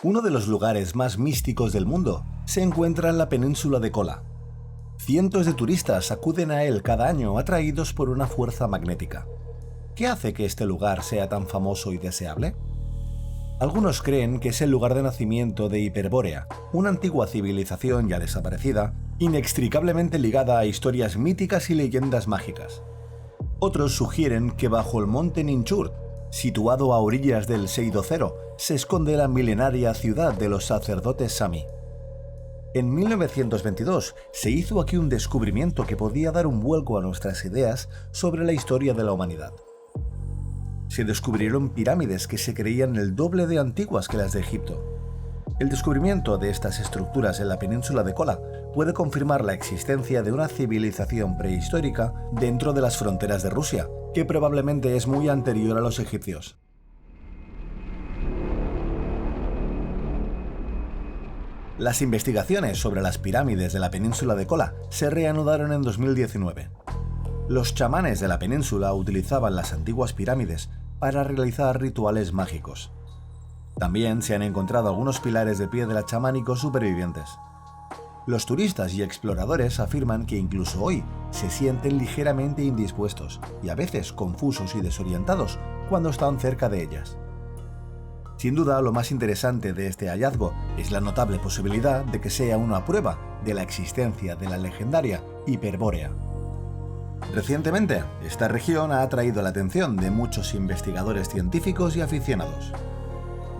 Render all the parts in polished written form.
Uno de los lugares más místicos del mundo se encuentra en la península de Kola. Cientos de turistas acuden a él cada año atraídos por una fuerza magnética. ¿Qué hace que este lugar sea tan famoso y deseable? Algunos creen que es el lugar de nacimiento de Hiperbórea, una antigua civilización ya desaparecida, inextricablemente ligada a historias míticas y leyendas mágicas. Otros sugieren que bajo el monte Ninchurt, situado a orillas del Seidocero, se esconde la milenaria ciudad de los sacerdotes Sami. En 1922 se hizo aquí un descubrimiento que podía dar un vuelco a nuestras ideas sobre la historia de la humanidad. Se descubrieron pirámides que se creían el doble de antiguas que las de Egipto. El descubrimiento de estas estructuras en la península de Kola puede confirmar la existencia de una civilización prehistórica dentro de las fronteras de Rusia, que probablemente es muy anterior a los egipcios. Las investigaciones sobre las pirámides de la península de Kola se reanudaron en 2019. Los chamanes de la península utilizaban las antiguas pirámides para realizar rituales mágicos. También se han encontrado algunos pilares de piedra chamánicos supervivientes. Los turistas y exploradores afirman que incluso hoy se sienten ligeramente indispuestos y a veces confusos y desorientados cuando están cerca de ellas. Sin duda, lo más interesante de este hallazgo es la notable posibilidad de que sea una prueba de la existencia de la legendaria Hiperbórea. Recientemente, esta región ha atraído la atención de muchos investigadores científicos y aficionados.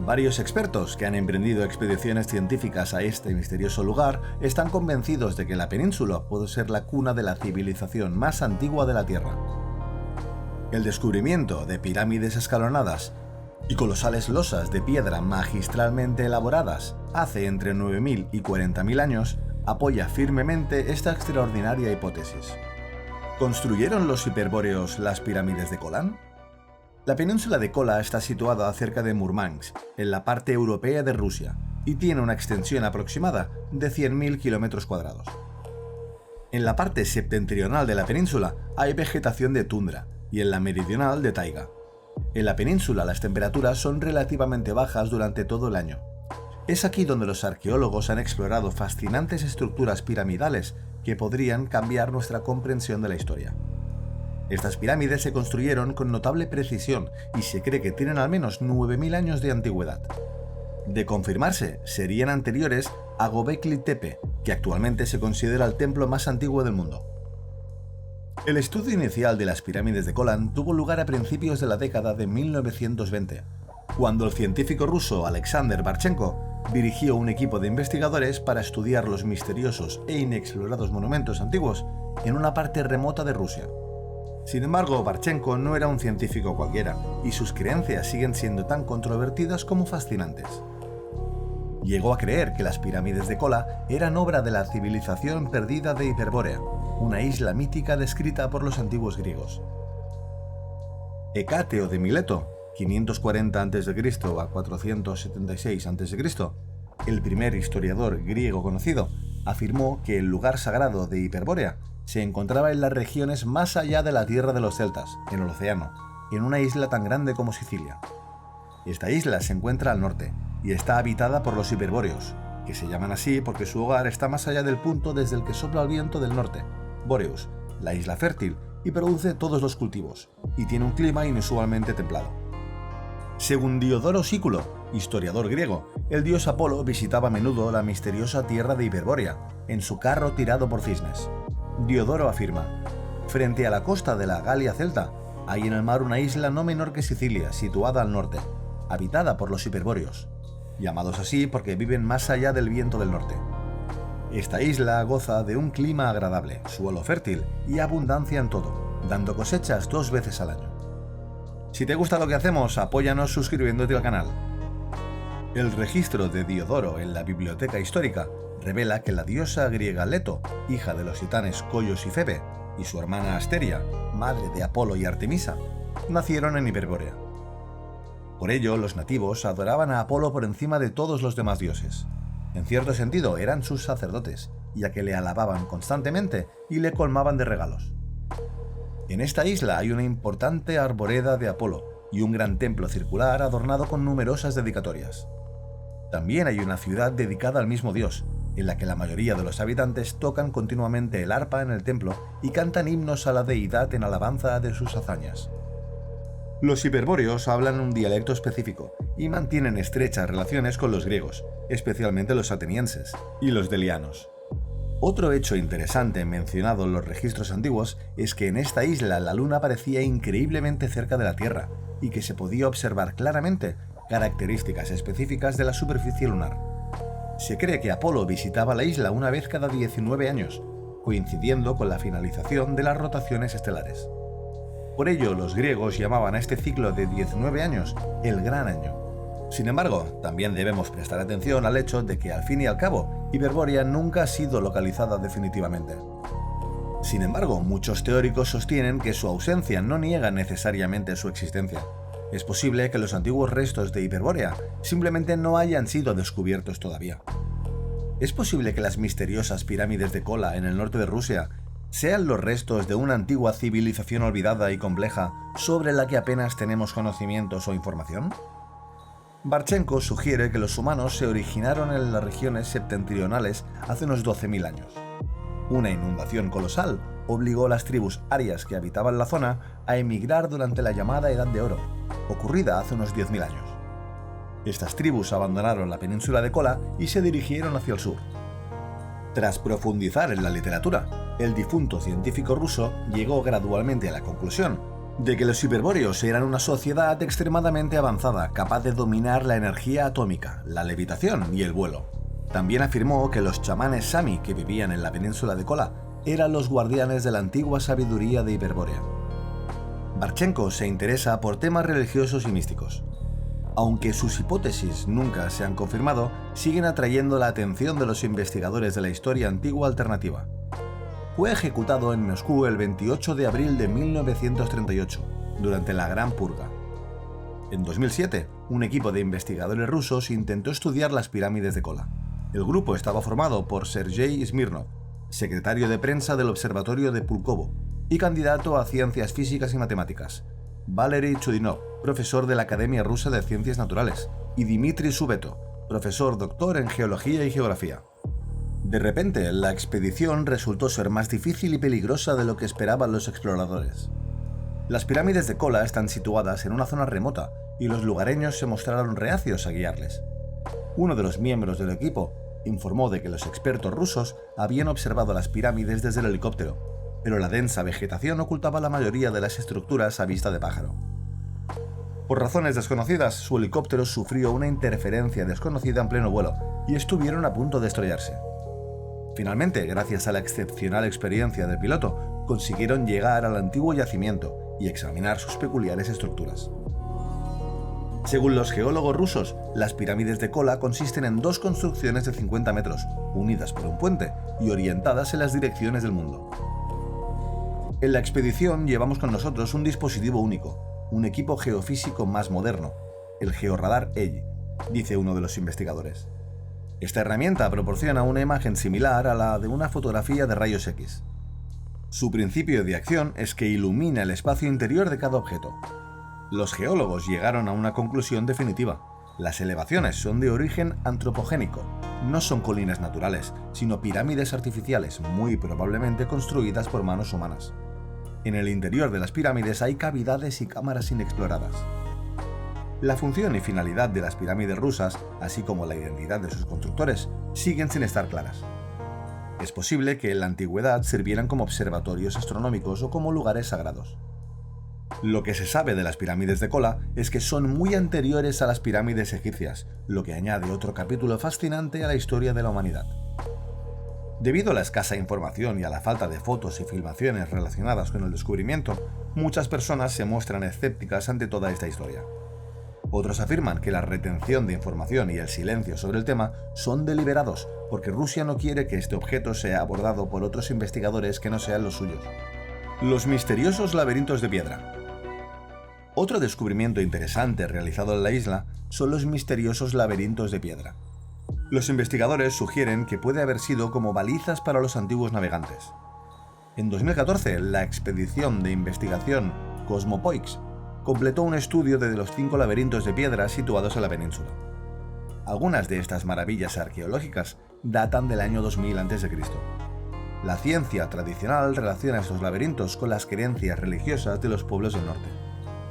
Varios expertos que han emprendido expediciones científicas a este misterioso lugar están convencidos de que la península puede ser la cuna de la civilización más antigua de la Tierra. El descubrimiento de pirámides escalonadas y colosales losas de piedra magistralmente elaboradas hace entre 9.000 y 40.000 años apoya firmemente esta extraordinaria hipótesis. ¿Construyeron los hiperbóreos las pirámides de Kolán? La península de Kola está situada cerca de Murmansk, en la parte europea de Rusia, y tiene una extensión aproximada de 100.000 km². En la parte septentrional de la península hay vegetación de tundra y en la meridional de taiga. En la península las temperaturas son relativamente bajas durante todo el año. Es aquí donde los arqueólogos han explorado fascinantes estructuras piramidales que podrían cambiar nuestra comprensión de la historia. Estas pirámides se construyeron con notable precisión y se cree que tienen al menos 9.000 años de antigüedad. De confirmarse, serían anteriores a Göbekli Tepe, que actualmente se considera el templo más antiguo del mundo. El estudio inicial de las pirámides de Kolán tuvo lugar a principios de la década de 1920, cuando el científico ruso Alexander Barchenko dirigió un equipo de investigadores para estudiar los misteriosos e inexplorados monumentos antiguos en una parte remota de Rusia. Sin embargo, Barchenko no era un científico cualquiera, y sus creencias siguen siendo tan controvertidas como fascinantes. Llegó a creer que las pirámides de Kola eran obra de la civilización perdida de Hiperbórea, una isla mítica descrita por los antiguos griegos. Hecateo de Mileto, 540 a.C. a 476 a.C., el primer historiador griego conocido, afirmó que el lugar sagrado de Hiperbórea se encontraba en las regiones más allá de la tierra de los celtas, en el océano, en una isla tan grande como Sicilia. Esta isla se encuentra al norte y está habitada por los hiperbóreos, que se llaman así porque su hogar está más allá del punto desde el que sopla el viento del norte, Boreus, la isla fértil, y produce todos los cultivos, y tiene un clima inusualmente templado. Según Diodoro Sículo, historiador griego, el dios Apolo visitaba a menudo la misteriosa tierra de Hiperbórea, en su carro tirado por cisnes. Diodoro afirma: frente a la costa de la Galia celta, hay en el mar una isla no menor que Sicilia, situada al norte, habitada por los hiperbóreos, llamados así porque viven más allá del viento del norte. Esta isla goza de un clima agradable, suelo fértil y abundancia en todo, dando cosechas 2 veces al año. Si te gusta lo que hacemos, apóyanos suscribiéndote al canal. El registro de Diodoro en la Biblioteca Histórica revela que la diosa griega Leto, hija de los titanes Coios y Febe, y su hermana Asteria, madre de Apolo y Artemisa, nacieron en Hiperbórea. Por ello, los nativos adoraban a Apolo por encima de todos los demás dioses. En cierto sentido, eran sus sacerdotes, ya que le alababan constantemente y le colmaban de regalos. En esta isla hay una importante arboreda de Apolo y un gran templo circular adornado con numerosas dedicatorias. También hay una ciudad dedicada al mismo dios, en la que la mayoría de los habitantes tocan continuamente el arpa en el templo y cantan himnos a la deidad en alabanza de sus hazañas. Los hiperbóreos hablan un dialecto específico y mantienen estrechas relaciones con los griegos, especialmente los atenienses y los delianos. Otro hecho interesante mencionado en los registros antiguos es que en esta isla la luna parecía increíblemente cerca de la Tierra y que se podía observar claramente características específicas de la superficie lunar. Se cree que Apolo visitaba la isla una vez cada 19 años, coincidiendo con la finalización de las rotaciones estelares. Por ello, los griegos llamaban a este ciclo de 19 años el Gran Año. Sin embargo, también debemos prestar atención al hecho de que, al fin y al cabo, Hiperbórea nunca ha sido localizada definitivamente. Sin embargo, muchos teóricos sostienen que su ausencia no niega necesariamente su existencia. Es posible que los antiguos restos de Hiperbórea simplemente no hayan sido descubiertos todavía. Es posible que las misteriosas pirámides de Kola en el norte de Rusia sean los restos de una antigua civilización olvidada y compleja sobre la que apenas tenemos conocimientos o información. Barchenko sugiere que los humanos se originaron en las regiones septentrionales hace unos 12.000 años. Una inundación colosal obligó a las tribus arias que habitaban la zona a emigrar durante la llamada Edad de Oro, ocurrida hace unos 10.000 años. Estas tribus abandonaron la península de Kola y se dirigieron hacia el sur. Tras profundizar en la literatura, el difunto científico ruso llegó gradualmente a la conclusión de que los hiperbóreos eran una sociedad extremadamente avanzada, capaz de dominar la energía atómica, la levitación y el vuelo. También afirmó que los chamanes Sami que vivían en la península de Kola eran los guardianes de la antigua sabiduría de Hiperbórea. Barchenko se interesa por temas religiosos y místicos. Aunque sus hipótesis nunca se han confirmado, siguen atrayendo la atención de los investigadores de la historia antigua alternativa. Fue ejecutado en Moscú el 28 de abril de 1938, durante la Gran Purga. En 2007, un equipo de investigadores rusos intentó estudiar las pirámides de Kola. El grupo estaba formado por Sergei Smirnov, secretario de prensa del Observatorio de Pulkovo y candidato a Ciencias Físicas y Matemáticas, Valery Chudinov, profesor de la Academia Rusa de Ciencias Naturales, y Dmitry Subeto, profesor doctor en Geología y Geografía. De repente, la expedición resultó ser más difícil y peligrosa de lo que esperaban los exploradores. Las pirámides de Kola están situadas en una zona remota y los lugareños se mostraron reacios a guiarles. Uno de los miembros del equipo informó de que los expertos rusos habían observado las pirámides desde el helicóptero, pero la densa vegetación ocultaba la mayoría de las estructuras a vista de pájaro. Por razones desconocidas, su helicóptero sufrió una interferencia desconocida en pleno vuelo y estuvieron a punto de estrellarse. Finalmente, gracias a la excepcional experiencia del piloto, consiguieron llegar al antiguo yacimiento y examinar sus peculiares estructuras. Según los geólogos rusos, las pirámides de Kola consisten en dos construcciones de 50 metros, unidas por un puente y orientadas en las direcciones del mundo. En la expedición llevamos con nosotros un dispositivo único, un equipo geofísico más moderno, el georradar EYE, dice uno de los investigadores. Esta herramienta proporciona una imagen similar a la de una fotografía de rayos X. Su principio de acción es que ilumina el espacio interior de cada objeto. Los geólogos llegaron a una conclusión definitiva. Las elevaciones son de origen antropogénico. No son colinas naturales, sino pirámides artificiales, muy probablemente construidas por manos humanas. En el interior de las pirámides hay cavidades y cámaras inexploradas. La función y finalidad de las pirámides rusas, así como la identidad de sus constructores, siguen sin estar claras. Es posible que en la antigüedad sirvieran como observatorios astronómicos o como lugares sagrados. Lo que se sabe de las pirámides de Kola es que son muy anteriores a las pirámides egipcias, lo que añade otro capítulo fascinante a la historia de la humanidad. Debido a la escasa información y a la falta de fotos y filmaciones relacionadas con el descubrimiento, muchas personas se muestran escépticas ante toda esta historia. Otros afirman que la retención de información y el silencio sobre el tema son deliberados porque Rusia no quiere que este objeto sea abordado por otros investigadores que no sean los suyos. Los misteriosos laberintos de piedra. Otro descubrimiento interesante realizado en la isla son los misteriosos laberintos de piedra. Los investigadores sugieren que puede haber sido como balizas para los antiguos navegantes. En 2014, la expedición de investigación Cosmopoix completó un estudio de los 5 laberintos de piedra situados en la península. Algunas de estas maravillas arqueológicas datan del año 2000 a.C. La ciencia tradicional relaciona estos laberintos con las creencias religiosas de los pueblos del norte.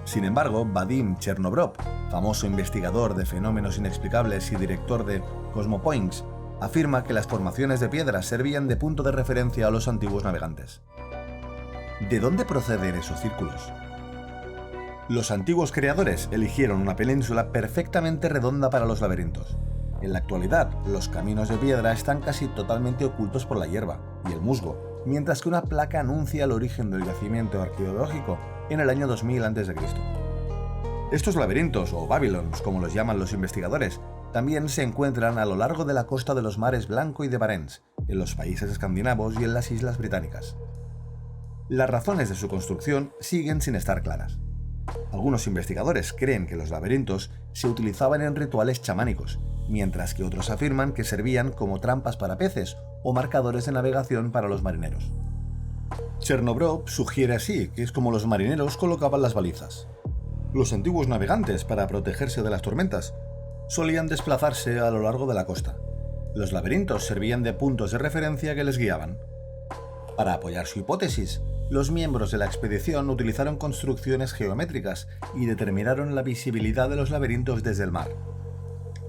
Sin embargo, Vadim Chernobrov, famoso investigador de fenómenos inexplicables y director de Cosmopoints, afirma que las formaciones de piedra servían de punto de referencia a los antiguos navegantes. ¿De dónde proceden esos círculos? Los antiguos creadores eligieron una península perfectamente redonda para los laberintos. En la actualidad, los caminos de piedra están casi totalmente ocultos por la hierba y el musgo, mientras que una placa anuncia el origen del yacimiento arqueológico en el año 2000 a.C. Estos laberintos, o Babylons como los llaman los investigadores, también se encuentran a lo largo de la costa de los mares Blanco y de Barents, en los países escandinavos y en las islas británicas. Las razones de su construcción siguen sin estar claras. Algunos investigadores creen que los laberintos se utilizaban en rituales chamánicos, mientras que otros afirman que servían como trampas para peces o marcadores de navegación para los marineros. Chernobrov sugiere así que es como los marineros colocaban las balizas. Los antiguos navegantes, para protegerse de las tormentas, solían desplazarse a lo largo de la costa. Los laberintos servían de puntos de referencia que les guiaban. Para apoyar su hipótesis, los miembros de la expedición utilizaron construcciones geométricas y determinaron la visibilidad de los laberintos desde el mar.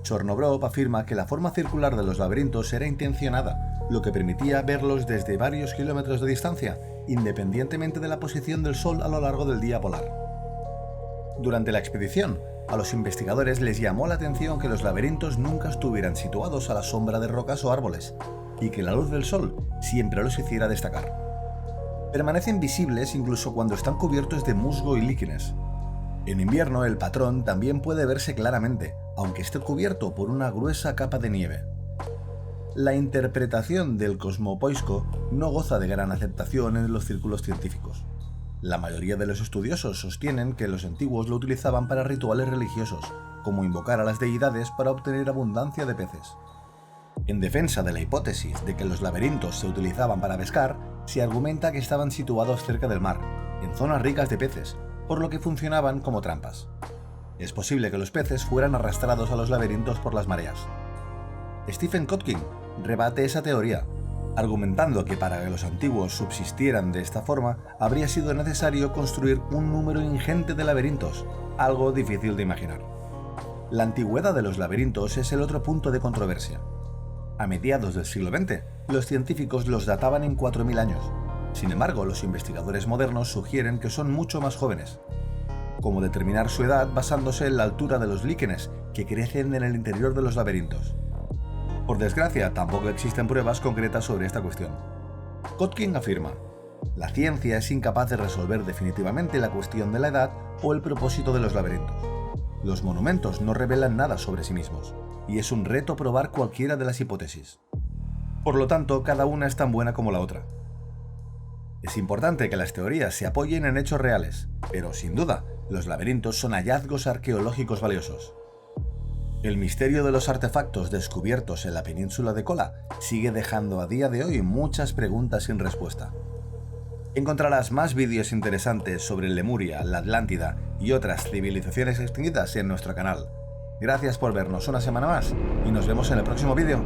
Chernobrov afirma que la forma circular de los laberintos era intencionada, lo que permitía verlos desde varios kilómetros de distancia, independientemente de la posición del Sol a lo largo del día polar. Durante la expedición, a los investigadores les llamó la atención que los laberintos nunca estuvieran situados a la sombra de rocas o árboles, y que la luz del sol siempre los hiciera destacar. Permanecen visibles incluso cuando están cubiertos de musgo y líquenes. En invierno el patrón también puede verse claramente, aunque esté cubierto por una gruesa capa de nieve. La interpretación del Cosmopoisko no goza de gran aceptación en los círculos científicos. La mayoría de los estudiosos sostienen que los antiguos lo utilizaban para rituales religiosos, como invocar a las deidades para obtener abundancia de peces. En defensa de la hipótesis de que los laberintos se utilizaban para pescar, se argumenta que estaban situados cerca del mar, en zonas ricas de peces, por lo que funcionaban como trampas. Es posible que los peces fueran arrastrados a los laberintos por las mareas. Stephen Kotkin rebate esa teoría, argumentando que para que los antiguos subsistieran de esta forma, habría sido necesario construir un número ingente de laberintos, algo difícil de imaginar. La antigüedad de los laberintos es el otro punto de controversia. A mediados del siglo XX, los científicos los databan en 4.000 años. Sin embargo, los investigadores modernos sugieren que son mucho más jóvenes. Cómo determinar su edad basándose en la altura de los líquenes que crecen en el interior de los laberintos. Por desgracia, tampoco existen pruebas concretas sobre esta cuestión. Kotkin afirma: la ciencia es incapaz de resolver definitivamente la cuestión de la edad o el propósito de los laberintos. Los monumentos no revelan nada sobre sí mismos, y es un reto probar cualquiera de las hipótesis. Por lo tanto, cada una es tan buena como la otra. Es importante que las teorías se apoyen en hechos reales, pero sin duda, los laberintos son hallazgos arqueológicos valiosos. El misterio de los artefactos descubiertos en la península de Kola sigue dejando a día de hoy muchas preguntas sin respuesta. Encontrarás más vídeos interesantes sobre Lemuria, la Atlántida y otras civilizaciones extinguidas en nuestro canal. Gracias por vernos una semana más y nos vemos en el próximo vídeo.